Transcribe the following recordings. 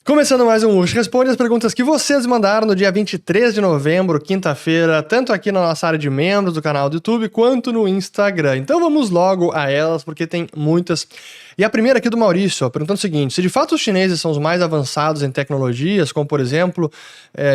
Começando mais um Ush Responde as perguntas que vocês mandaram no dia 23 de novembro, quinta-feira, tanto aqui na nossa área de membros do canal do YouTube, quanto no Instagram. Então vamos logo a elas, porque tem muitas. E a primeira aqui do Maurício, ó, perguntando o seguinte: se de fato os chineses são os mais avançados em tecnologias, como por exemplo,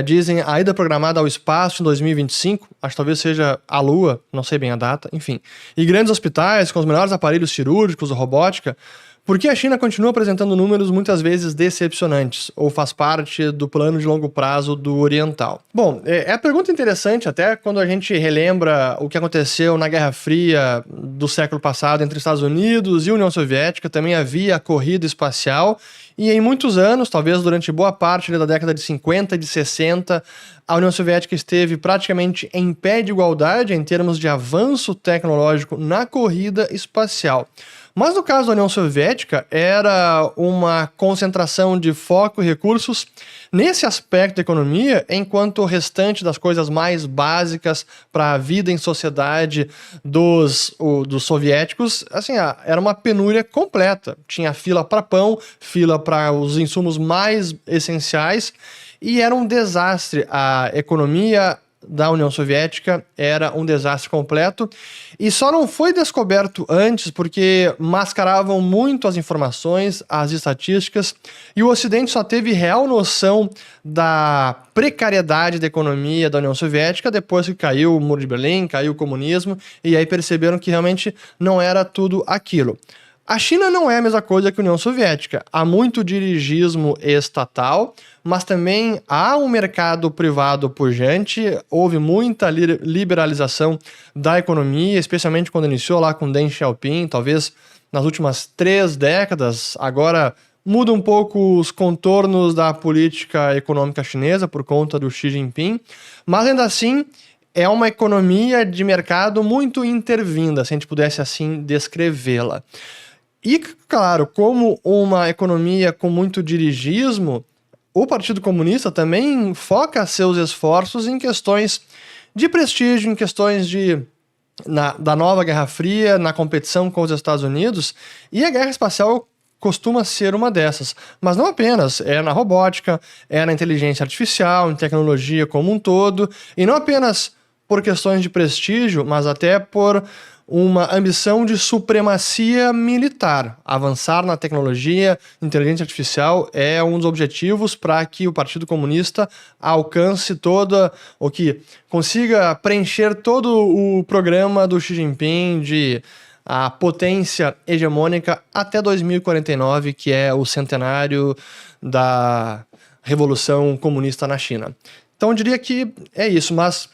dizem a ida programada ao espaço em 2025, acho que talvez seja a Lua, não sei bem a data, enfim, e grandes hospitais com os melhores aparelhos cirúrgicos, robótica, por que a China continua apresentando números muitas vezes decepcionantes, ou faz parte do plano de longo prazo do oriental? Bom, é a pergunta interessante até quando a gente relembra o que aconteceu na Guerra Fria do século passado entre Estados Unidos e União Soviética. Também havia a corrida espacial e em muitos anos, talvez durante boa parte da década de 50 e de 60, a União Soviética esteve praticamente em pé de igualdade em termos de avanço tecnológico na corrida espacial. Mas no caso da União Soviética, era uma concentração de foco e recursos nesse aspecto da economia, enquanto o restante das coisas mais básicas para a vida em sociedade dos soviéticos, assim, era uma penúria completa. Tinha fila para pão, fila para os insumos mais essenciais, e era um desastre. A economia da União Soviética era um desastre completo, e só não foi descoberto antes porque mascaravam muito as informações, as estatísticas, e o Ocidente só teve real noção da precariedade da economia da União Soviética depois que caiu o Muro de Berlim, caiu o comunismo, e aí perceberam que realmente não era tudo aquilo. A China não é a mesma coisa que a União Soviética. Há muito dirigismo estatal, mas também há um mercado privado pujante, houve muita liberalização da economia, especialmente quando iniciou lá com Deng Xiaoping, talvez nas últimas 3 décadas. Agora muda um pouco os contornos da política econômica chinesa por conta do Xi Jinping, mas ainda assim é uma economia de mercado muito intervinda, se a gente pudesse assim descrevê-la. E, claro, como uma economia com muito dirigismo, o Partido Comunista também foca seus esforços em questões de prestígio, em questões da nova Guerra Fria, na competição com os Estados Unidos, e a guerra espacial costuma ser uma dessas. Mas não apenas, é na robótica, é na inteligência artificial, em tecnologia como um todo, e não apenas por questões de prestígio, mas até por uma ambição de supremacia militar. Avançar na tecnologia, inteligência artificial é um dos objetivos para que o Partido Comunista alcance ou que consiga preencher todo o programa do Xi Jinping de a potência hegemônica até 2049, que é o centenário da Revolução Comunista na China. Então eu diria que é isso, mas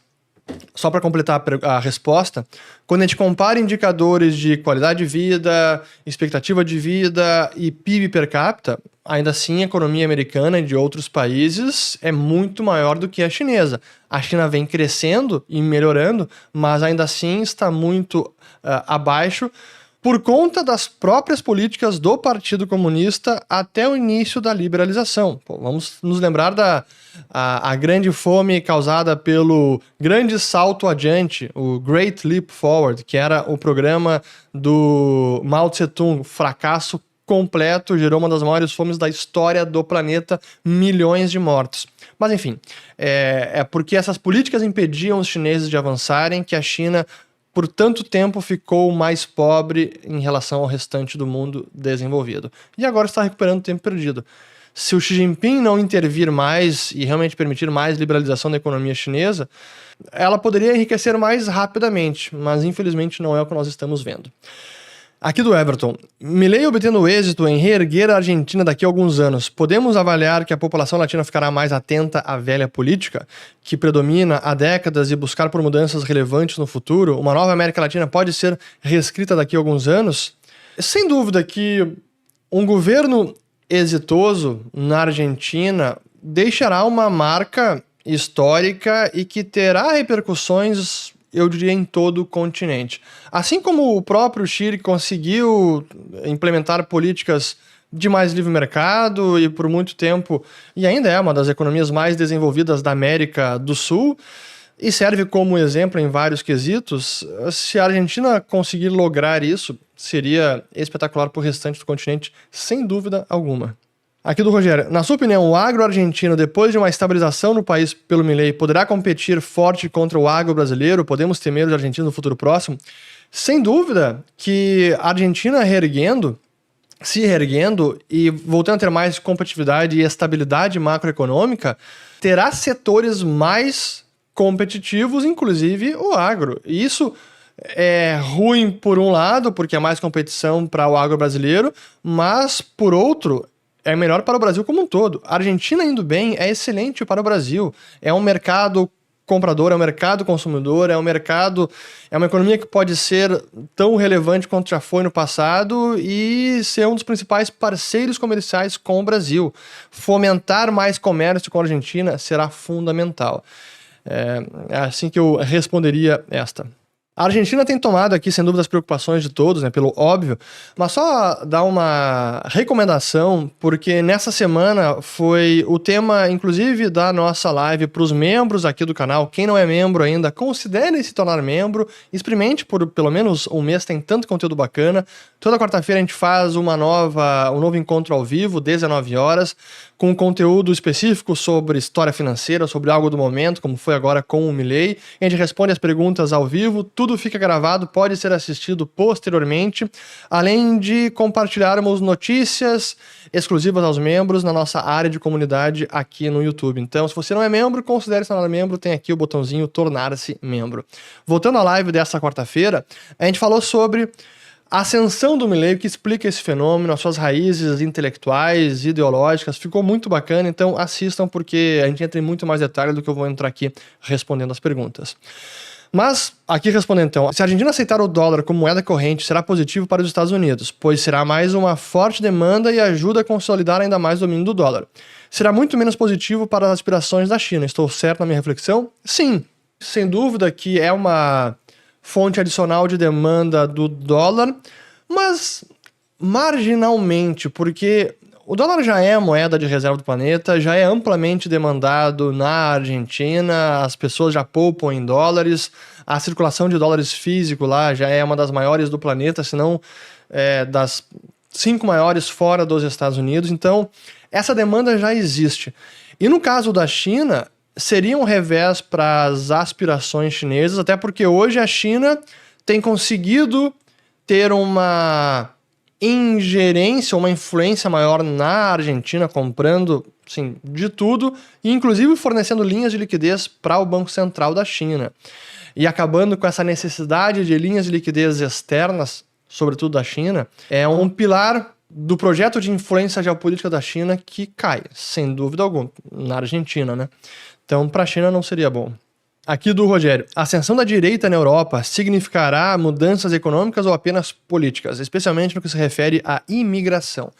só para completar a resposta, quando a gente compara indicadores de qualidade de vida, expectativa de vida e PIB per capita, ainda assim a economia americana e de outros países é muito maior do que a chinesa. A China vem crescendo e melhorando, mas ainda assim está muito abaixo por conta das próprias políticas do Partido Comunista até o início da liberalização. Pô, vamos nos lembrar da grande fome causada pelo grande salto adiante, o Great Leap Forward, que era o programa do Mao Tse-tung, fracasso completo, gerou uma das maiores fomes da história do planeta, milhões de mortos. Mas enfim, é porque essas políticas impediam os chineses de avançarem que a China por tanto tempo ficou mais pobre em relação ao restante do mundo desenvolvido. E agora está recuperando o tempo perdido. Se o Xi Jinping não intervir mais e realmente permitir mais liberalização da economia chinesa, ela poderia enriquecer mais rapidamente, mas infelizmente não é o que nós estamos vendo. Aqui do Everton: Milei obtendo êxito em reerguer a Argentina daqui a alguns anos, podemos avaliar que a população latina ficará mais atenta à velha política, que predomina há décadas, e buscar por mudanças relevantes no futuro? Uma nova América Latina pode ser reescrita daqui a alguns anos? Sem dúvida que um governo exitoso na Argentina deixará uma marca histórica e que terá repercussões, eu diria, em todo o continente. Assim como o próprio Chile conseguiu implementar políticas de mais livre mercado e por muito tempo, e ainda é uma das economias mais desenvolvidas da América do Sul, e serve como exemplo em vários quesitos, se a Argentina conseguir lograr isso, seria espetacular para o restante do continente, sem dúvida alguma. Aqui do Rogério. Na sua opinião, o agro argentino, depois de uma estabilização no país pelo Milei, poderá competir forte contra o agro brasileiro? Podemos temer os argentinos no futuro próximo? Sem dúvida que a Argentina se reerguendo e voltando a ter mais competitividade e estabilidade macroeconômica, terá setores mais competitivos, inclusive o agro. E isso é ruim por um lado, porque é mais competição para o agro brasileiro, mas por outro, é melhor para o Brasil como um todo. A Argentina indo bem é excelente para o Brasil. É um mercado comprador, é um mercado consumidor, é uma economia que pode ser tão relevante quanto já foi no passado e ser um dos principais parceiros comerciais com o Brasil. Fomentar mais comércio com a Argentina será fundamental. É assim que eu responderia esta. A Argentina tem tomado aqui, sem dúvida, as preocupações de todos, né, pelo óbvio, mas só dar uma recomendação, porque nessa semana foi o tema, inclusive, da nossa live para os membros aqui do canal. Quem não é membro ainda, considere se tornar membro, experimente por pelo menos um mês, tem tanto conteúdo bacana. Toda quarta-feira a gente faz um novo encontro ao vivo, 19 horas, com conteúdo específico sobre história financeira, sobre algo do momento, como foi agora com o Milei. A gente responde as perguntas ao vivo, tudo fica gravado, pode ser assistido posteriormente, além de compartilharmos notícias exclusivas aos membros na nossa área de comunidade aqui no YouTube. Então, se você não é membro, considere se tornar membro, tem aqui o botãozinho tornar-se membro. Voltando à live dessa quarta-feira, a gente falou sobre a ascensão do Milei, que explica esse fenômeno, as suas raízes intelectuais, ideológicas, ficou muito bacana, então assistam porque a gente entra em muito mais detalhe do que eu vou entrar aqui respondendo as perguntas. Mas, aqui respondendo então, se a Argentina aceitar o dólar como moeda corrente, será positivo para os Estados Unidos, pois será mais uma forte demanda e ajuda a consolidar ainda mais o domínio do dólar. Será muito menos positivo para as aspirações da China. Estou certo na minha reflexão? Sim, sem dúvida que é uma fonte adicional de demanda do dólar, mas marginalmente, porque o dólar já é a moeda de reserva do planeta, já é amplamente demandado na Argentina, as pessoas já poupam em dólares, a circulação de dólares físico lá já é uma das maiores do planeta, se não das 5 maiores fora dos Estados Unidos, então essa demanda já existe. E no caso da China, seria um revés para as aspirações chinesas, até porque hoje a China tem conseguido ter uma ingerência, uma influência maior na Argentina, comprando assim, de tudo, e inclusive fornecendo linhas de liquidez para o Banco Central da China. E acabando com essa necessidade de linhas de liquidez externas, sobretudo da China, é um pilar do projeto de influência geopolítica da China que cai, sem dúvida alguma, na Argentina, né? Então, para a China não seria bom. Aqui do Rogério. A ascensão da direita na Europa significará mudanças econômicas ou apenas políticas, especialmente no que se refere à imigração?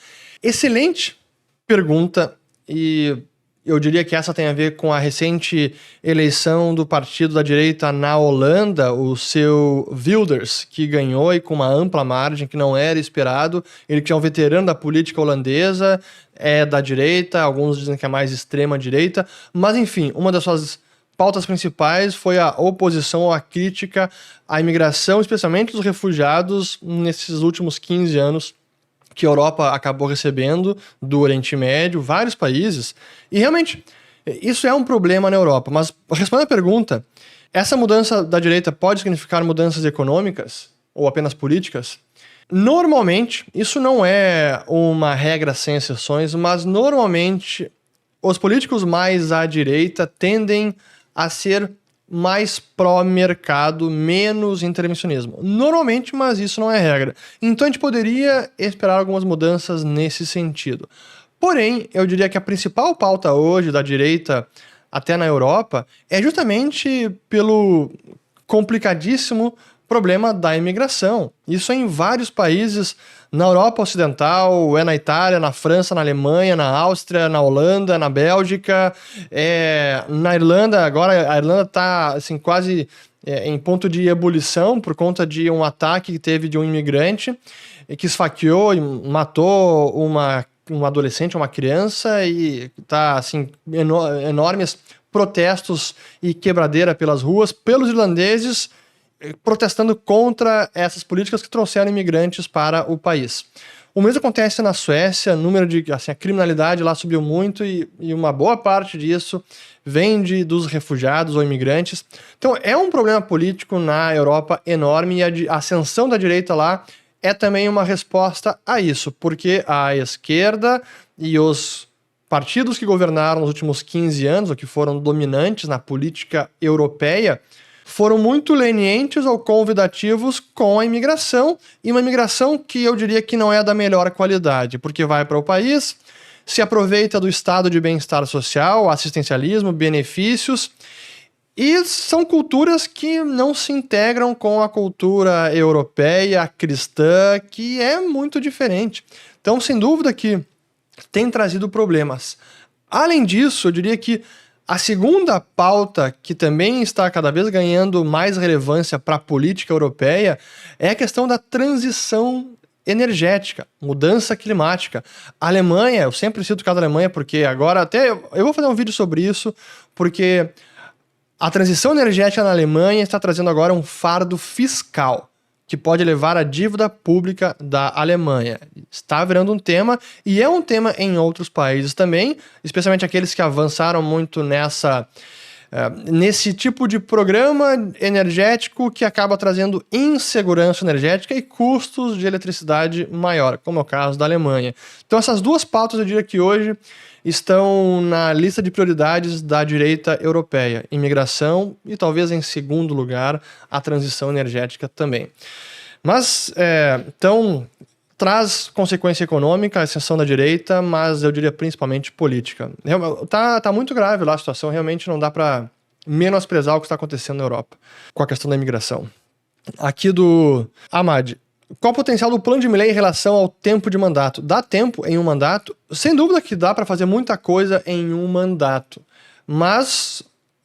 Excelente pergunta, e eu diria que essa tem a ver com a recente eleição do partido da direita na Holanda, o seu Wilders, que ganhou e com uma ampla margem que não era esperado. Ele que é um veterano da política holandesa, é da direita, alguns dizem que é mais extrema direita, mas enfim, uma das suas pautas principais foi a oposição ou a crítica à imigração, especialmente dos refugiados nesses últimos 15 anos que a Europa acabou recebendo do Oriente Médio, vários países, e realmente isso é um problema na Europa. Mas respondendo a pergunta, essa mudança da direita pode significar mudanças econômicas ou apenas políticas? Normalmente, isso não é uma regra sem exceções, mas normalmente os políticos mais à direita tendem a ser mais pró-mercado, menos intervencionismo. Normalmente, mas isso não é regra. Então a gente poderia esperar algumas mudanças nesse sentido. Porém, eu diria que a principal pauta hoje da direita, até na Europa, é justamente pelo complicadíssimo problema da imigração. Isso é em vários países, na Europa Ocidental, é na Itália, na França, na Alemanha, na Áustria, na Holanda, na Bélgica, na Irlanda. Agora a Irlanda está assim, quase em ponto de ebulição por conta de um ataque que teve de um imigrante que esfaqueou e matou um adolescente, uma criança, e tá assim, enormes protestos e quebradeira pelas ruas, pelos irlandeses protestando contra essas políticas que trouxeram imigrantes para o país. O mesmo acontece na Suécia, o número de, assim, a criminalidade lá subiu muito e uma boa parte disso vem dos refugiados ou imigrantes. Então é um problema político na Europa enorme e a ascensão da direita lá é também uma resposta a isso, porque a esquerda e os partidos que governaram nos últimos 15 anos, ou que foram dominantes na política europeia, foram muito lenientes ou convidativos com a imigração, e uma imigração que eu diria que não é da melhor qualidade, porque vai para o país, se aproveita do estado de bem-estar social, assistencialismo, benefícios, e são culturas que não se integram com a cultura europeia, cristã, que é muito diferente. Então, sem dúvida que tem trazido problemas. Além disso, eu diria que a segunda pauta, que também está cada vez ganhando mais relevância para a política europeia, é a questão da transição energética, mudança climática. A Alemanha, eu sempre cito o caso da Alemanha, porque agora até eu vou fazer um vídeo sobre isso, porque a transição energética na Alemanha está trazendo agora um fardo fiscal que pode levar à dívida pública da Alemanha. Está virando um tema, e é um tema em outros países também, especialmente aqueles que avançaram muito nesse tipo de programa energético que acaba trazendo insegurança energética e custos de eletricidade maior, como é o caso da Alemanha. Então essas duas pautas eu diria que hoje estão na lista de prioridades da direita europeia: imigração e talvez em segundo lugar a transição energética também. Mas, então, traz consequência econômica, a ascensão da direita, mas eu diria principalmente política. Tá muito grave lá a situação, realmente não dá para menosprezar o que está acontecendo na Europa com a questão da imigração. Aqui do Ahmad: qual o potencial do plano de Milei em relação ao tempo de mandato? Dá tempo em um mandato? Sem dúvida que dá para fazer muita coisa em um mandato, mas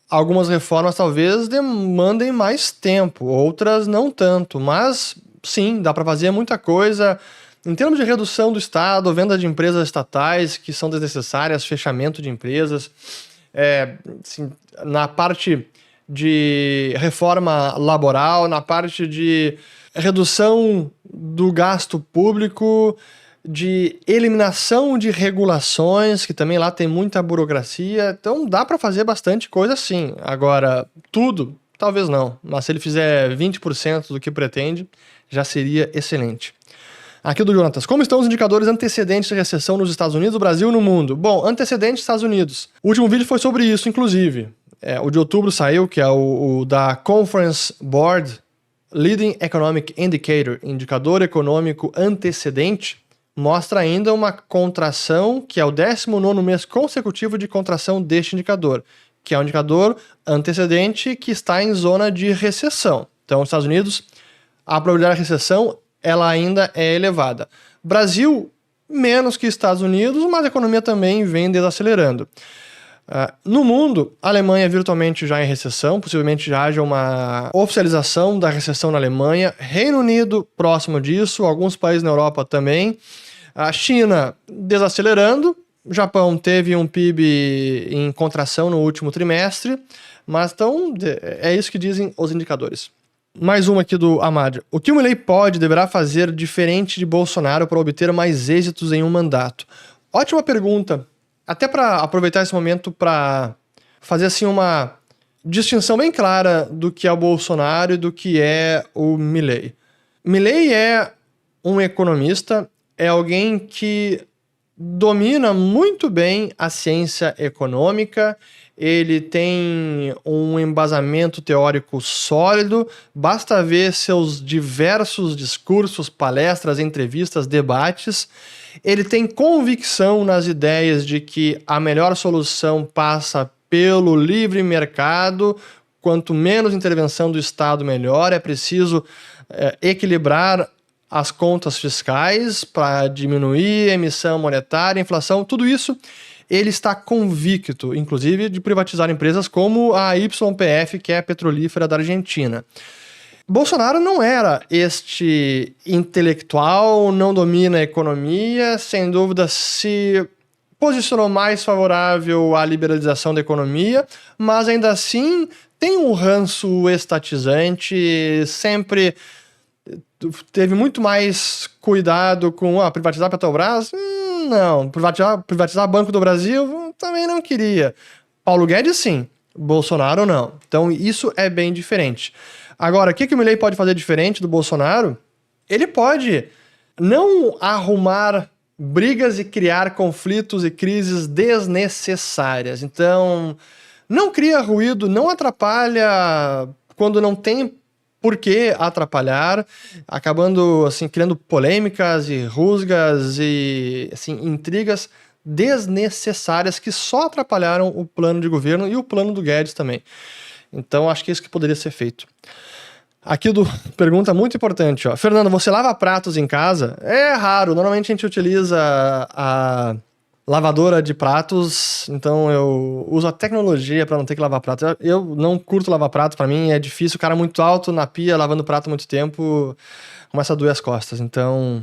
algumas reformas talvez demandem mais tempo, outras não tanto, mas sim, dá para fazer muita coisa em termos de redução do Estado, venda de empresas estatais que são desnecessárias, fechamento de empresas, assim, na parte de reforma laboral, na parte de redução do gasto público, de eliminação de regulações, que também lá tem muita burocracia. Então dá para fazer bastante coisa sim. Agora, tudo, talvez não. Mas se ele fizer 20% do que pretende, já seria excelente. Aqui do Jonatas: como estão os indicadores antecedentes de recessão nos Estados Unidos, no Brasil e no mundo? Bom, antecedentes Estados Unidos. O último vídeo foi sobre isso, inclusive. O de outubro saiu, que é o da Conference Board, Leading Economic Indicator, indicador econômico antecedente, mostra ainda uma contração, que é o 19º mês consecutivo de contração deste indicador, que é um indicador antecedente que está em zona de recessão. Então, nos Estados Unidos, a probabilidade de recessão ela ainda é elevada. Brasil, menos que Estados Unidos, mas a economia também vem desacelerando. No mundo, a Alemanha virtualmente já em recessão, possivelmente já haja uma oficialização da recessão na Alemanha. Reino Unido próximo disso, alguns países na Europa também. A China desacelerando. O Japão teve um PIB em contração no último trimestre, mas então é isso que dizem os indicadores. Mais uma aqui do Ahmad: o que o Milei deverá fazer diferente de Bolsonaro para obter mais êxitos em um mandato? Ótima pergunta. Até para aproveitar esse momento para fazer assim uma distinção bem clara do que é o Bolsonaro e do que é o Milei. Milei é um economista, é alguém que domina muito bem a ciência econômica, ele tem um embasamento teórico sólido, basta ver seus diversos discursos, palestras, entrevistas, debates. Ele tem convicção nas ideias de que a melhor solução passa pelo livre mercado, quanto menos intervenção do Estado, melhor. É preciso equilibrar as contas fiscais para diminuir a emissão monetária, a inflação, tudo isso. Ele está convicto, inclusive, de privatizar empresas como a YPF, que é a petrolífera da Argentina. Bolsonaro não era este intelectual, não domina a economia, sem dúvida se posicionou mais favorável à liberalização da economia, mas ainda assim tem um ranço estatizante, sempre teve muito mais cuidado com privatizar a Petrobras? Não. Privatizar Banco do Brasil? Também não queria. Paulo Guedes, sim. Bolsonaro, não. Então, isso é bem diferente. Agora, o que o Milei pode fazer diferente do Bolsonaro? Ele pode não arrumar brigas e criar conflitos e crises desnecessárias. Então, não cria ruído, não atrapalha quando não tem por que atrapalhar, acabando assim criando polêmicas e rusgas e assim intrigas desnecessárias que só atrapalharam o plano de governo e o plano do Guedes também. Então, acho que é isso que poderia ser feito. Aqui pergunta muito importante, ó. Fernando, você lava pratos em casa? É raro, normalmente a gente utiliza a lavadora de pratos, então eu uso a tecnologia para não ter que lavar pratos. Eu não curto lavar pratos, para mim é difícil, o cara muito alto na pia, lavando prato muito tempo, começa a doer as costas. Então,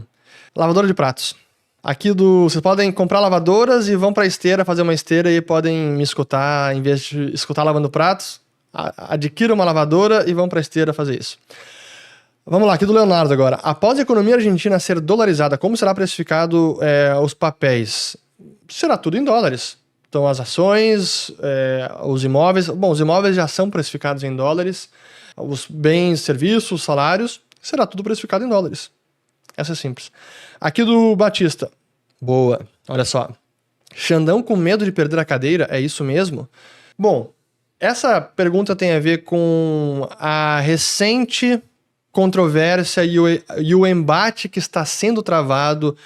lavadora de pratos. Aqui vocês podem comprar lavadoras e vão para a esteira, fazer uma esteira e podem me escutar, em vez de escutar lavando pratos, adquira uma lavadora e vão para a esteira fazer isso. Vamos lá, aqui do Leonardo agora. Após a economia argentina ser dolarizada, como será precificado os papéis? Será tudo em dólares. Então, as ações, os imóveis... Bom, os imóveis já são precificados em dólares. Os bens, serviços, salários, será tudo precificado em dólares. Essa é simples. Aqui do Batista. Boa. Olha só. Xandão com medo de perder a cadeira, é isso mesmo? Bom, essa pergunta tem a ver com a recente controvérsia e o embate que está sendo travado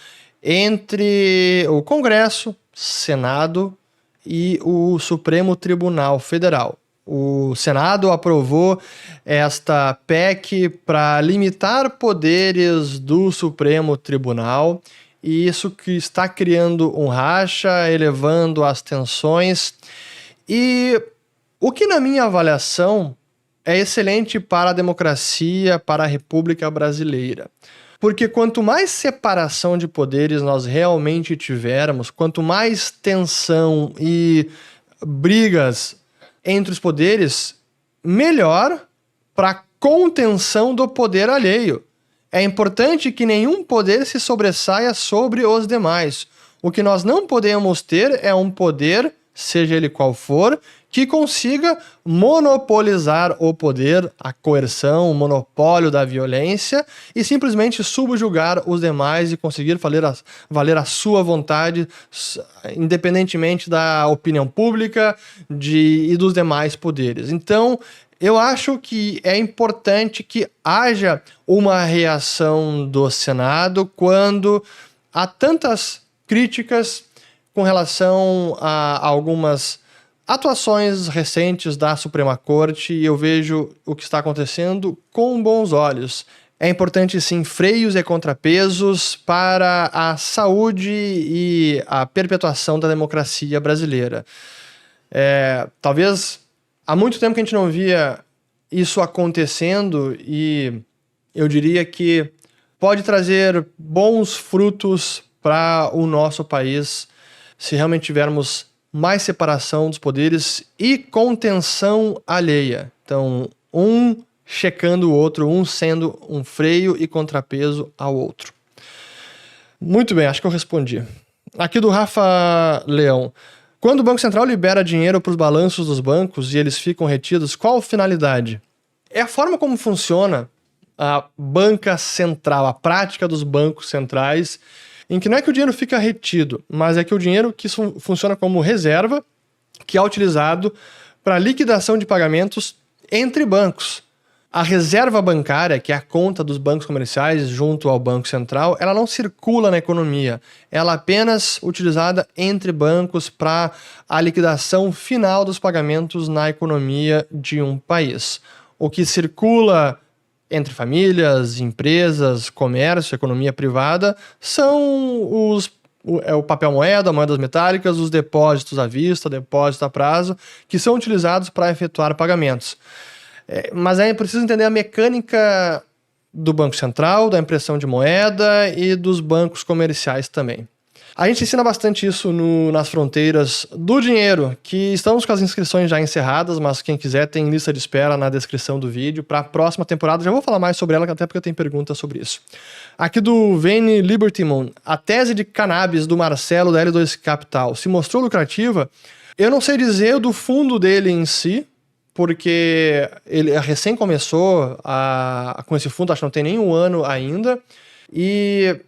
entre o Congresso, Senado e o Supremo Tribunal Federal. O Senado aprovou esta PEC para limitar poderes do Supremo Tribunal, e isso que está criando um racha, elevando as tensões, e o que, na minha avaliação, é excelente para a democracia, para a República Brasileira. Porque quanto mais separação de poderes nós realmente tivermos, quanto mais tensão e brigas entre os poderes, melhor para a contenção do poder alheio. É importante que nenhum poder se sobressaia sobre os demais. O que nós não podemos ter é um poder, seja ele qual for, que consiga monopolizar o poder, a coerção, o monopólio da violência e simplesmente subjugar os demais e conseguir valer a sua vontade, independentemente da opinião pública e dos demais poderes. Então, eu acho que é importante que haja uma reação do Senado quando há tantas críticas com relação a algumas atuações recentes da Suprema Corte, e eu vejo o que está acontecendo com bons olhos. É importante, sim, freios e contrapesos para a saúde e a perpetuação da democracia brasileira. Talvez há muito tempo que a gente não via isso acontecendo, e eu diria que pode trazer bons frutos para o nosso país se realmente tivermos mais separação dos poderes e contenção alheia. Então, um checando o outro, um sendo um freio e contrapeso ao outro. Muito bem, acho que eu respondi. Aqui do Rafa Leão. Quando o Banco Central libera dinheiro para os balanços dos bancos e eles ficam retidos, qual a finalidade? É a forma como funciona a banca central, a prática dos bancos centrais, em que não é que o dinheiro fica retido, mas é que o dinheiro que funciona como reserva, que é utilizado para liquidação de pagamentos entre bancos. A reserva bancária, que é a conta dos bancos comerciais junto ao Banco Central, ela não circula na economia. Ela é apenas utilizada entre bancos para a liquidação final dos pagamentos na economia de um país. O que circula entre famílias, empresas, comércio, economia privada, são o papel moeda, moedas metálicas, os depósitos à vista, depósitos a prazo, que são utilizados para efetuar pagamentos. Mas aí é preciso entender a mecânica do Banco Central, da impressão de moeda e dos bancos comerciais também. A gente ensina bastante isso nas fronteiras do dinheiro, que estamos com as inscrições já encerradas, mas quem quiser tem lista de espera na descrição do vídeo. Para a próxima temporada, já vou falar mais sobre ela, até porque eu tenho perguntas sobre isso. Aqui do Vane Libertymon, a tese de cannabis do Marcelo da L2 Capital se mostrou lucrativa? Eu não sei dizer do fundo dele em si, porque ele recém começou com esse fundo, acho que não tem nem um ano ainda, e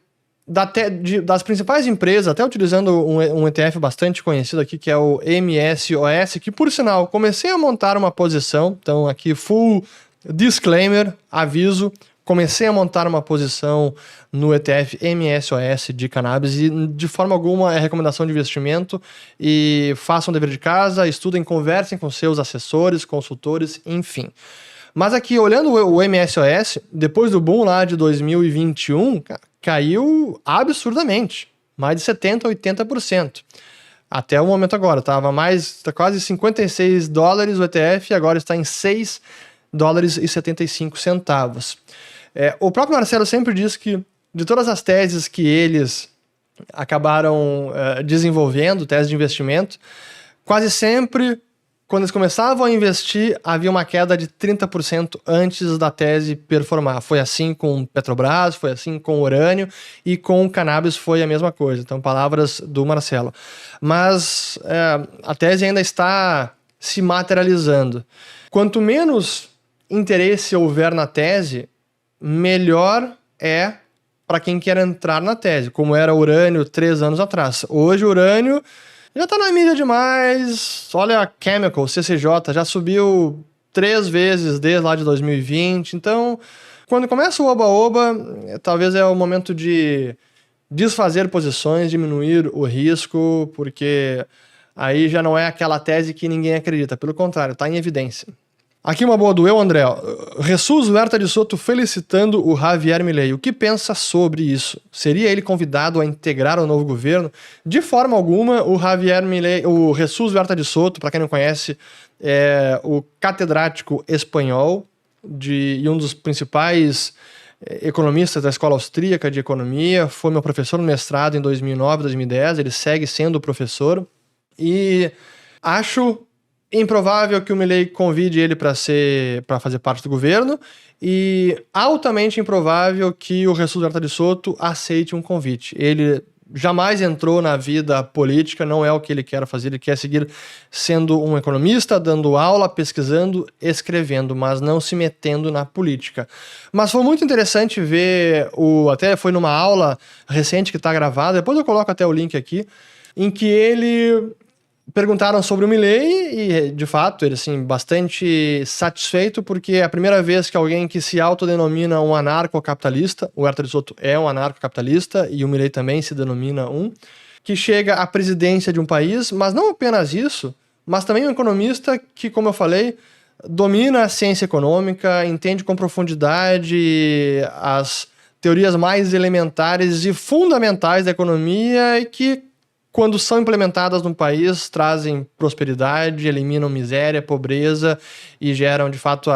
das principais empresas, até utilizando um ETF bastante conhecido aqui, que é o MSOS, que por sinal, comecei a montar uma posição, então aqui full disclaimer, aviso, comecei a montar uma posição no ETF MSOS de cannabis e de forma alguma é recomendação de investimento, e façam o dever de casa, estudem, conversem com seus assessores, consultores, enfim. Mas aqui, olhando o MSOS, depois do boom lá de 2021, caiu absurdamente, mais de 70%, 80%. Até o momento agora, estava quase $56 o ETF, e agora está em $6,75. O próprio Marcelo sempre diz que, de todas as teses que eles acabaram desenvolvendo, teses de investimento, quase sempre, quando eles começavam a investir, havia uma queda de 30% antes da tese performar. Foi assim com Petrobras, foi assim com urânio, e com o cannabis foi a mesma coisa. Então, palavras do Marcelo. Mas a tese ainda está se materializando. Quanto menos interesse houver na tese, melhor é para quem quer entrar na tese, como era o urânio 3 anos atrás. Hoje o urânio já tá na mídia demais. Olha a Chemical, CCJ, já subiu 3 vezes desde lá de 2020. Então, quando começa o oba-oba, talvez é o momento de desfazer posições, diminuir o risco, porque aí já não é aquela tese que ninguém acredita. Pelo contrário, tá em evidência. Aqui uma boa do André. Jesus Huerta de Soto felicitando o Javier Milei. O que pensa sobre isso? Seria ele convidado a integrar o novo governo? De forma alguma, o Javier Milei, o Jesus Huerta de Soto, para quem não conhece, é o catedrático espanhol e um dos principais economistas da Escola Austríaca de Economia. Foi meu professor no mestrado em 2009, 2010. Ele segue sendo professor. E acho improvável que o Milei convide ele para fazer parte do governo, e altamente improvável que o Jesus Huerta de Soto aceite um convite. Ele jamais entrou na vida política, não é o que ele quer fazer, ele quer seguir sendo um economista, dando aula, pesquisando, escrevendo, mas não se metendo na política. Mas foi muito interessante ver, até foi numa aula recente que está gravada, depois eu coloco até o link aqui, em que ele perguntaram sobre o Milei e, de fato, ele, assim, bastante satisfeito, porque é a primeira vez que alguém que se autodenomina um anarcocapitalista, o Huerta de Soto é um anarcocapitalista e o Milei também se denomina que chega à presidência de um país, mas não apenas isso, mas também um economista que, como eu falei, domina a ciência econômica, entende com profundidade as teorias mais elementares e fundamentais da economia e que, quando são implementadas num país, trazem prosperidade, eliminam miséria, pobreza e geram, de fato,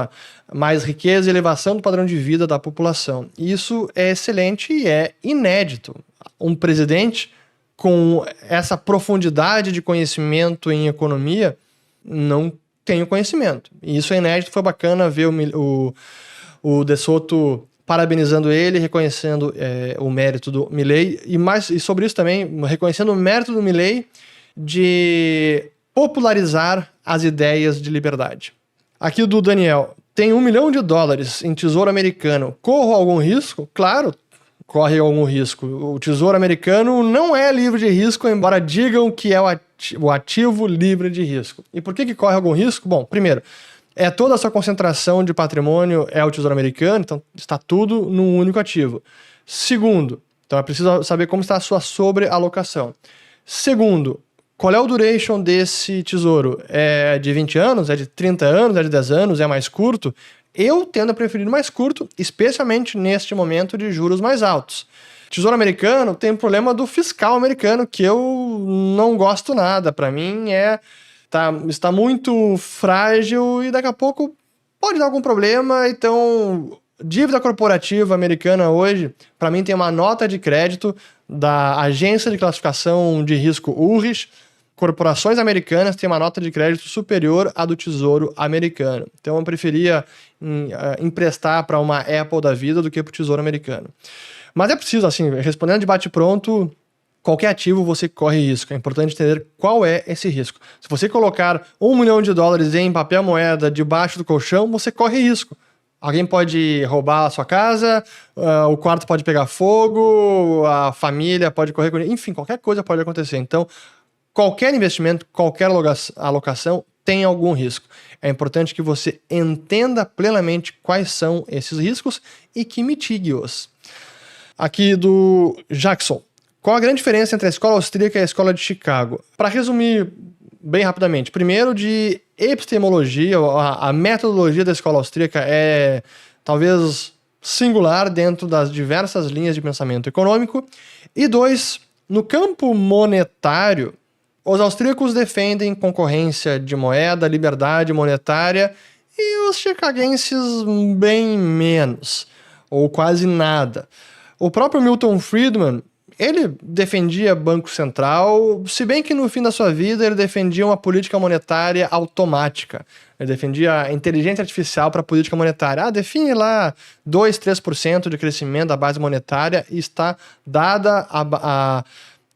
mais riqueza e elevação do padrão de vida da população. Isso é excelente e é inédito. Um presidente com essa profundidade de conhecimento em economia não tem o conhecimento. E isso é inédito, foi bacana ver o De Soto parabenizando ele, reconhecendo o mérito do Milei, e sobre isso também, reconhecendo o mérito do Milei de popularizar as ideias de liberdade. Aqui do Daniel, tem $1 milhão em tesouro americano, corro algum risco? Claro, corre algum risco. O tesouro americano não é livre de risco, embora digam que é o ativo livre de risco. E por que corre algum risco? Bom, primeiro, toda a sua concentração de patrimônio é o tesouro americano, então está tudo num único ativo. Segundo, então é preciso saber como está a sua sobrealocação. Segundo, qual é o duration desse tesouro? É de 20 anos? É de 30 anos? É de 10 anos? É mais curto? Eu tendo a preferir mais curto, especialmente neste momento de juros mais altos. Tesouro americano tem um problema do fiscal americano que eu não gosto nada. Para mim está muito frágil e daqui a pouco pode dar algum problema. Então, dívida corporativa americana hoje, para mim, tem uma nota de crédito da Agência de Classificação de Risco URRIS, corporações americanas têm uma nota de crédito superior à do Tesouro americano. Então eu preferia emprestar para uma Apple da vida do que para o Tesouro americano. Mas é preciso, assim, respondendo de bate-pronto, qualquer ativo você corre risco. É importante entender qual é esse risco. Se você colocar $1 milhão em papel moeda debaixo do colchão, você corre risco. Alguém pode roubar a sua casa, o quarto pode pegar fogo, a família pode correr... Enfim, qualquer coisa pode acontecer. Então, qualquer investimento, qualquer alocação tem algum risco. É importante que você entenda plenamente quais são esses riscos e que mitigue-os. Aqui do Jackson. Qual a grande diferença entre a escola austríaca e a escola de Chicago? Para resumir bem rapidamente. Primeiro, de epistemologia, a metodologia da escola austríaca é talvez singular dentro das diversas linhas de pensamento econômico. E 2, no campo monetário, os austríacos defendem concorrência de moeda, liberdade monetária, e os chicaguenses bem menos, ou quase nada. O próprio Milton Friedman, ele defendia Banco Central, se bem que no fim da sua vida ele defendia uma política monetária automática. Ele defendia a inteligência artificial para a política monetária. Define lá 2, 3% de crescimento da base monetária e está dada a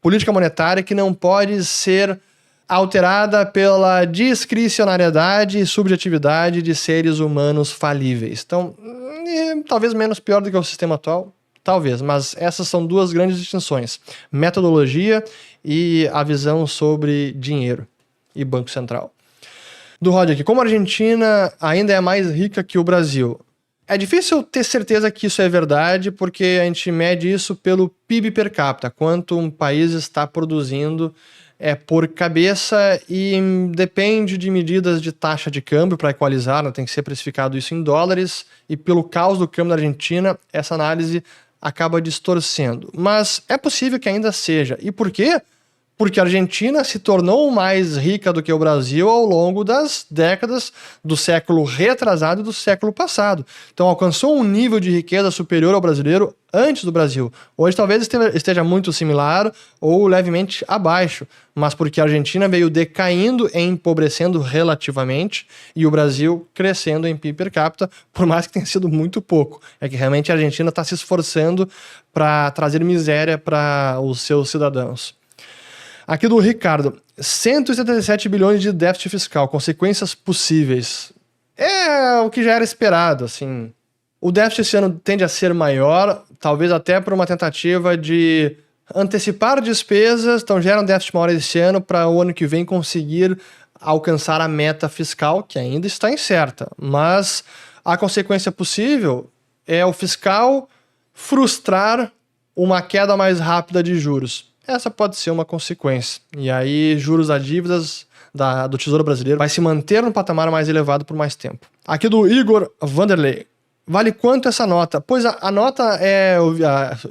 política monetária que não pode ser alterada pela discricionariedade e subjetividade de seres humanos falíveis. Então, talvez menos pior do que o sistema atual. Talvez, mas essas são duas grandes distinções. Metodologia e a visão sobre dinheiro e Banco Central. Do Rod aqui, como a Argentina ainda é mais rica que o Brasil? É difícil ter certeza que isso é verdade, porque a gente mede isso pelo PIB per capita, quanto um país está produzindo por cabeça, e depende de medidas de taxa de câmbio para equalizar, né? Tem que ser precificado isso em dólares, e pelo caos do câmbio da Argentina, essa análise acaba distorcendo. Mas é possível que ainda seja. E por quê? Porque a Argentina se tornou mais rica do que o Brasil ao longo das décadas do século retrasado e do século passado. Então alcançou um nível de riqueza superior ao brasileiro antes do Brasil. Hoje talvez esteja muito similar ou levemente abaixo, mas porque a Argentina veio decaindo e empobrecendo relativamente e o Brasil crescendo em PIB per capita, por mais que tenha sido muito pouco. É que realmente a Argentina está se esforçando para trazer miséria para os seus cidadãos. Aqui do Ricardo, 177 bilhões de déficit fiscal, consequências possíveis. É o que já era esperado, assim. O déficit esse ano tende a ser maior, talvez até por uma tentativa de antecipar despesas, então gera um déficit maior esse ano para o ano que vem conseguir alcançar a meta fiscal, que ainda está incerta. Mas a consequência possível é o fiscal frustrar uma queda mais rápida de juros. Essa pode ser uma consequência. E aí, juros a dívidas do Tesouro Brasileiro vai se manter no patamar mais elevado por mais tempo. Aqui do Igor Vanderlei. Vale quanto essa nota? Pois a nota é...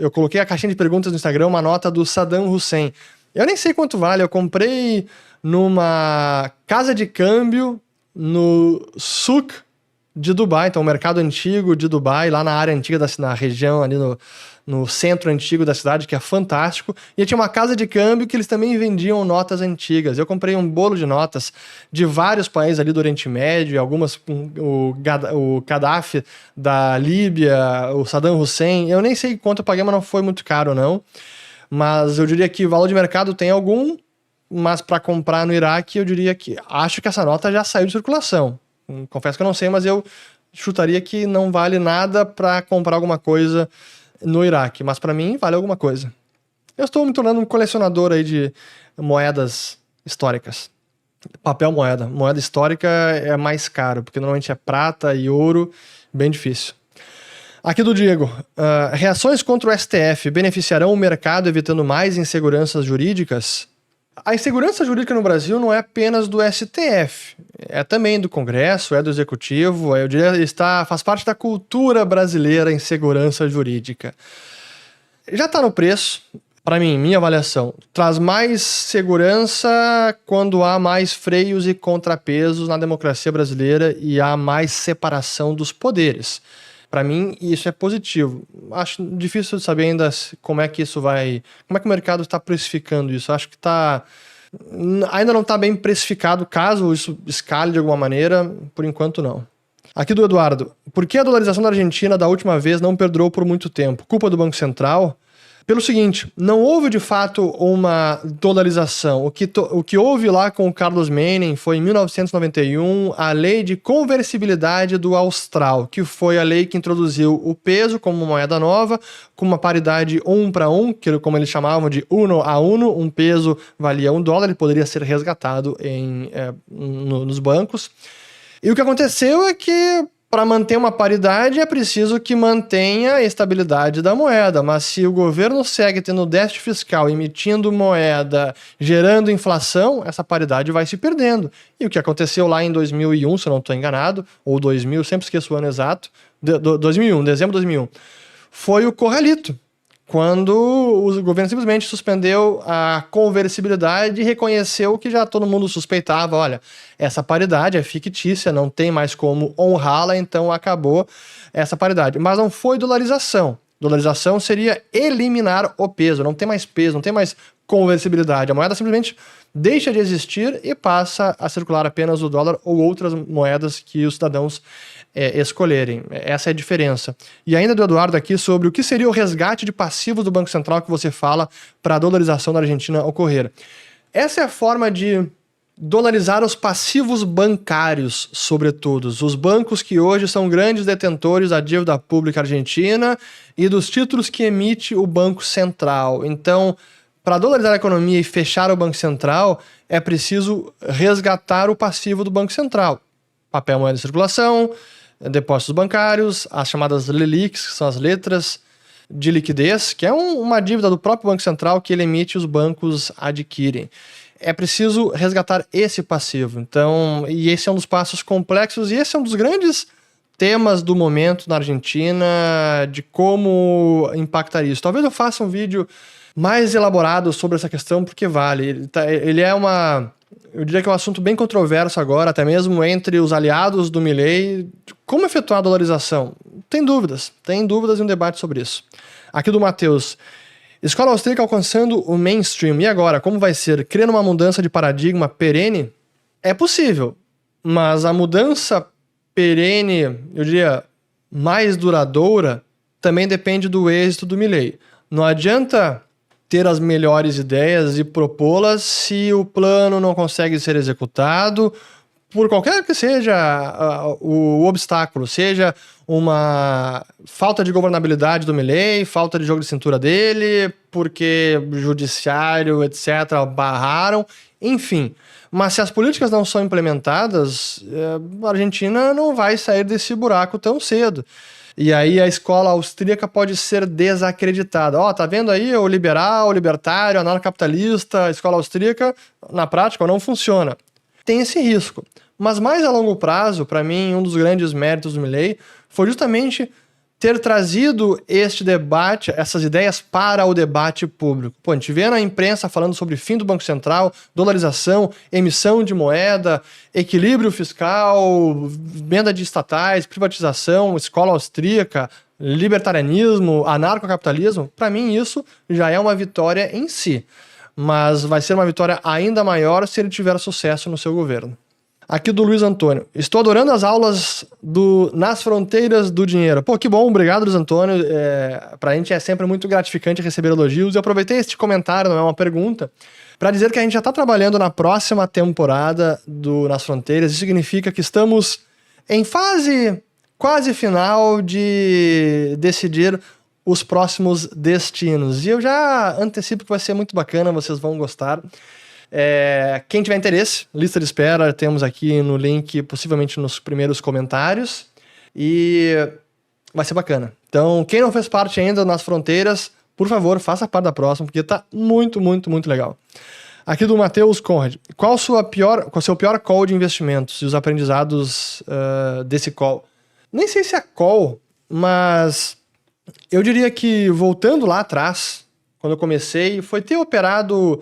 Eu coloquei a caixinha de perguntas no Instagram, uma nota do Saddam Hussein. Eu nem sei quanto vale. Eu comprei numa casa de câmbio no Souk de Dubai, então o mercado antigo de Dubai, lá na área antiga, na região ali no centro antigo da cidade, que é fantástico. E tinha uma casa de câmbio que eles também vendiam notas antigas. Eu comprei um bolo de notas de vários países ali do Oriente Médio, algumas o Gaddafi da Líbia, o Saddam Hussein. Eu nem sei quanto eu paguei, mas não foi muito caro, não. Mas eu diria que o valor de mercado tem algum, mas para comprar no Iraque, eu diria que acho que essa nota já saiu de circulação. Confesso que eu não sei, mas eu chutaria que não vale nada para comprar alguma coisa no Iraque, mas para mim vale alguma coisa. Eu estou me tornando um colecionador aí de moedas históricas. Papel moeda. Moeda histórica é mais caro, porque normalmente é prata e ouro, bem difícil. Aqui do Diego. Reações contra o STF beneficiarão o mercado evitando mais inseguranças jurídicas? A insegurança jurídica no Brasil não é apenas do STF, é também do Congresso, é do Executivo, eu diria faz parte da cultura brasileira a insegurança jurídica. Já está no preço, para mim, minha avaliação, traz mais segurança quando há mais freios e contrapesos na democracia brasileira e há mais separação dos poderes. Para mim, isso é positivo. Acho difícil de saber ainda como é que isso vai... Como é que o mercado está precificando isso. Acho que ainda não está bem precificado, caso isso escale de alguma maneira. Por enquanto, não. Aqui do Eduardo. Por que a dolarização da Argentina da última vez não perdurou por muito tempo? Culpa do Banco Central? Pelo seguinte, não houve de fato uma dolarização. O que houve lá com o Carlos Menem foi em 1991 a lei de conversibilidade do Austral, que foi a lei que introduziu o peso como moeda nova, com uma paridade 1 para 1, que como eles chamavam de uno a uno, um peso valia $1 e poderia ser resgatado nos bancos. E o que aconteceu é que para manter uma paridade é preciso que mantenha a estabilidade da moeda, mas se o governo segue tendo déficit fiscal, emitindo moeda, gerando inflação, essa paridade vai se perdendo. E o que aconteceu lá em 2001, se eu não estou enganado, ou 2000, sempre esqueço o ano exato, 2001, dezembro de 2001, foi o corralito, quando o governo simplesmente suspendeu a conversibilidade e reconheceu o que já todo mundo suspeitava. Olha, essa paridade é fictícia, não tem mais como honrá-la, então acabou essa paridade. Mas não foi dolarização. Dolarização seria eliminar o peso, não tem mais peso, não tem mais conversibilidade. A moeda simplesmente deixa de existir e passa a circular apenas o dólar ou outras moedas que os cidadãos escolherem. Essa é a diferença. E ainda do Eduardo aqui sobre o que seria o resgate de passivos do Banco Central que você fala para a dolarização da Argentina ocorrer. Essa é a forma de dolarizar os passivos bancários, sobretudo. Os bancos que hoje são grandes detentores da dívida pública argentina e dos títulos que emite o Banco Central. Então, para dolarizar a economia e fechar o Banco Central, é preciso resgatar o passivo do Banco Central. Papel, moeda de circulação, depósitos bancários, as chamadas LELIQs, que são as letras de liquidez, que é uma dívida do próprio Banco Central que ele emite e os bancos adquirem. É preciso resgatar esse passivo. Então, e esse é um dos passos complexos e esse é um dos grandes temas do momento na Argentina, de como impactar isso. Talvez eu faça um vídeo mais elaborado sobre essa questão, porque vale. Ele é eu diria que é um assunto bem controverso agora, até mesmo entre os aliados do Milei. Como efetuar a dolarização? Tem dúvidas e um debate sobre isso. Aqui do Matheus. Escola austríaca alcançando o mainstream. E agora, como vai ser? Crer numa mudança de paradigma perene? É possível, mas a mudança perene, eu diria, mais duradoura, também depende do êxito do Milei. Não adianta ter as melhores ideias e propô-las se o plano não consegue ser executado, por qualquer que seja o obstáculo, seja uma falta de governabilidade do Milei, falta de jogo de cintura dele, porque judiciário, etc., barraram, enfim. Mas se as políticas não são implementadas, a Argentina não vai sair desse buraco tão cedo. E aí a escola austríaca pode ser desacreditada. Tá vendo aí o liberal, o libertário, anarcocapitalista, a escola austríaca, na prática, não funciona. Tem esse risco. Mas mais a longo prazo, para mim, um dos grandes méritos do Milei foi justamente ter trazido este debate, essas ideias para o debate público. A gente vê na imprensa falando sobre fim do Banco Central, dolarização, emissão de moeda, equilíbrio fiscal, venda de estatais, privatização, escola austríaca, libertarianismo, anarcocapitalismo. Para mim, isso já é uma vitória em si. Mas vai ser uma vitória ainda maior se ele tiver sucesso no seu governo. Aqui do Luiz Antônio. Estou adorando as aulas Nas Fronteiras do Dinheiro. Que bom, obrigado, Luiz Antônio. Pra gente é sempre muito gratificante receber elogios. Eu aproveitei este comentário, não é uma pergunta, para dizer que a gente já está trabalhando na próxima temporada do Nas Fronteiras. Isso significa que estamos em fase quase final de decidir os próximos destinos. E eu já antecipo que vai ser muito bacana, vocês vão gostar. Quem tiver interesse, lista de espera, temos aqui no link, possivelmente nos primeiros comentários, e vai ser bacana. Então, quem não fez parte ainda Nas Fronteiras, por favor, faça parte da próxima, porque tá muito, muito, muito legal. Aqui do Matheus Conrad. Qual o seu pior call de investimentos e os aprendizados desse call? Nem sei se é call, mas eu diria que, voltando lá atrás, quando eu comecei, foi ter operado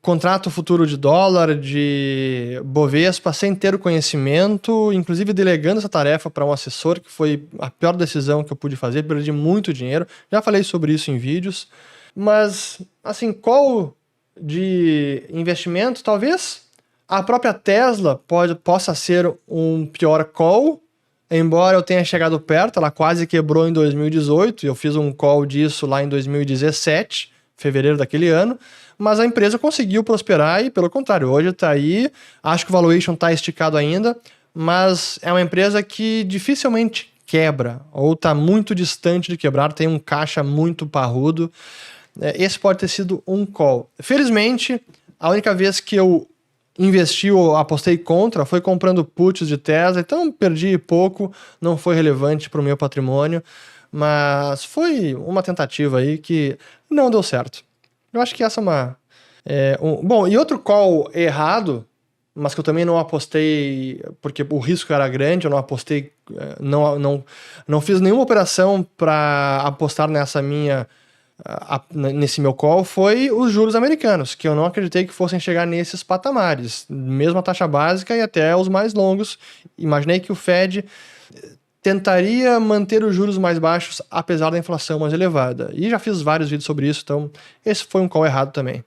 contrato futuro de dólar, de Bovespa, sem ter o conhecimento, inclusive delegando essa tarefa para um assessor, que foi a pior decisão que eu pude fazer, perdi muito dinheiro. Já falei sobre isso em vídeos. Mas, assim, call de investimento, talvez a própria Tesla possa ser um pior call, embora eu tenha chegado perto, ela quase quebrou em 2018, eu fiz um call disso lá em 2017, fevereiro daquele ano, mas a empresa conseguiu prosperar e, pelo contrário, hoje está aí, acho que o valuation está esticado ainda, mas é uma empresa que dificilmente quebra, ou está muito distante de quebrar, tem um caixa muito parrudo. Esse pode ter sido um call. Felizmente, a única vez que eu investi ou apostei contra foi comprando puts de Tesla, então perdi pouco, não foi relevante para o meu patrimônio, mas foi uma tentativa aí que não deu certo. Eu acho que essa é uma... Bom, e outro call errado, mas que eu também não apostei porque o risco era grande, eu não apostei, não fiz nenhuma operação para apostar nesse meu call, foi os juros americanos, que eu não acreditei que fossem chegar nesses patamares, mesmo a taxa básica e até os mais longos. Imaginei que o Fed tentaria manter os juros mais baixos, apesar da inflação mais elevada. E já fiz vários vídeos sobre isso, então esse foi um call errado também.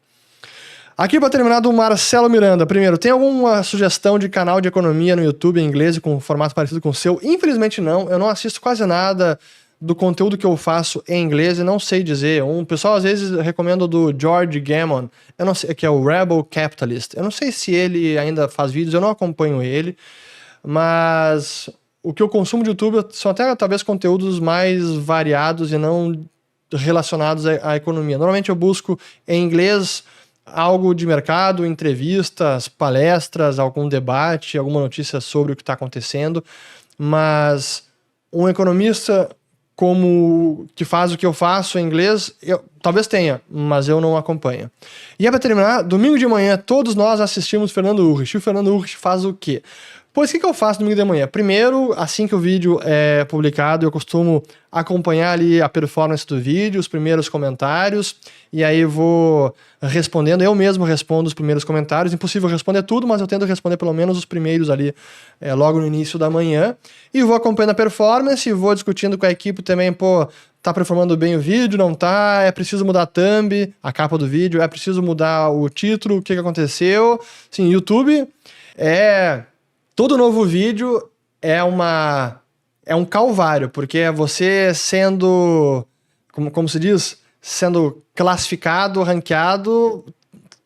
Aqui para terminar, do Marcelo Miranda. Primeiro, tem alguma sugestão de canal de economia no YouTube em inglês com formato parecido com o seu? Infelizmente não, eu não assisto quase nada do conteúdo que eu faço em inglês e não sei dizer. Um pessoal às vezes recomenda o do George Gammon, eu não sei, que é o Rebel Capitalist. Eu não sei se ele ainda faz vídeos, eu não acompanho ele, mas o que eu consumo de YouTube são até talvez conteúdos mais variados e não relacionados à economia. Normalmente eu busco em inglês algo de mercado, entrevistas, palestras, algum debate, alguma notícia sobre o que está acontecendo, mas um economista que faz o que eu faço em inglês, talvez tenha, mas eu não acompanho. E para terminar, domingo de manhã, todos nós assistimos Fernando Urrich. E o Fernando Urrich faz o quê? Pois o que eu faço domingo de manhã? Primeiro, assim que o vídeo é publicado, eu costumo acompanhar ali a performance do vídeo, os primeiros comentários, e aí vou respondendo, eu mesmo respondo os primeiros comentários. Impossível responder tudo, mas eu tento responder pelo menos os primeiros ali, logo no início da manhã, e vou acompanhando a performance, e vou discutindo com a equipe também, tá performando bem o vídeo, não tá, é preciso mudar a thumb, a capa do vídeo, é preciso mudar o título, o que aconteceu. Sim, YouTube todo novo vídeo é um calvário, porque é você sendo, como se diz, sendo classificado, ranqueado,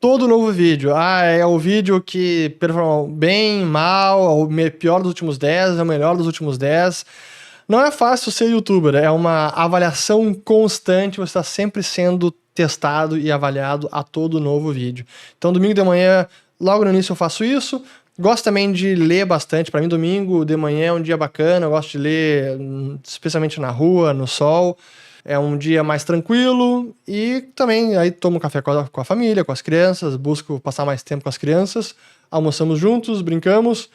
todo novo vídeo. É o vídeo que performou bem, mal, o pior dos últimos 10, é o melhor dos últimos 10. Não é fácil ser youtuber, é uma avaliação constante, você está sempre sendo testado e avaliado a todo novo vídeo. Então, domingo de manhã, logo no início eu faço isso. Gosto também de ler bastante. Para mim, domingo de manhã é um dia bacana. Eu gosto de ler, especialmente na rua, no sol. É um dia mais tranquilo. E também aí tomo café com a família, com as crianças. Busco passar mais tempo com as crianças. Almoçamos juntos, brincamos.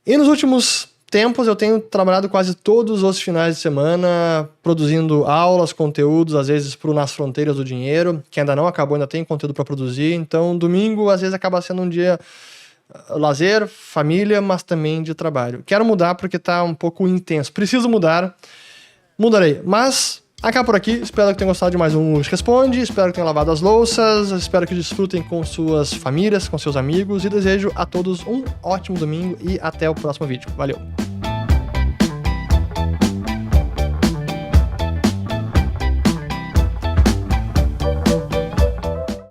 E nos últimos tempos eu tenho trabalhado quase todos os finais de semana produzindo aulas, conteúdos, às vezes pro Nas Fronteiras do Dinheiro, que ainda não acabou, ainda tem conteúdo para produzir. Então, domingo às vezes acaba sendo um dia lazer, família, mas também de trabalho. Quero mudar porque tá um pouco intenso. Preciso mudar. Mudarei. Mas acaba por aqui. Espero que tenham gostado de mais um Responde. Espero que tenham lavado as louças. Espero que desfrutem com suas famílias, com seus amigos. E desejo a todos um ótimo domingo e até o próximo vídeo. Valeu!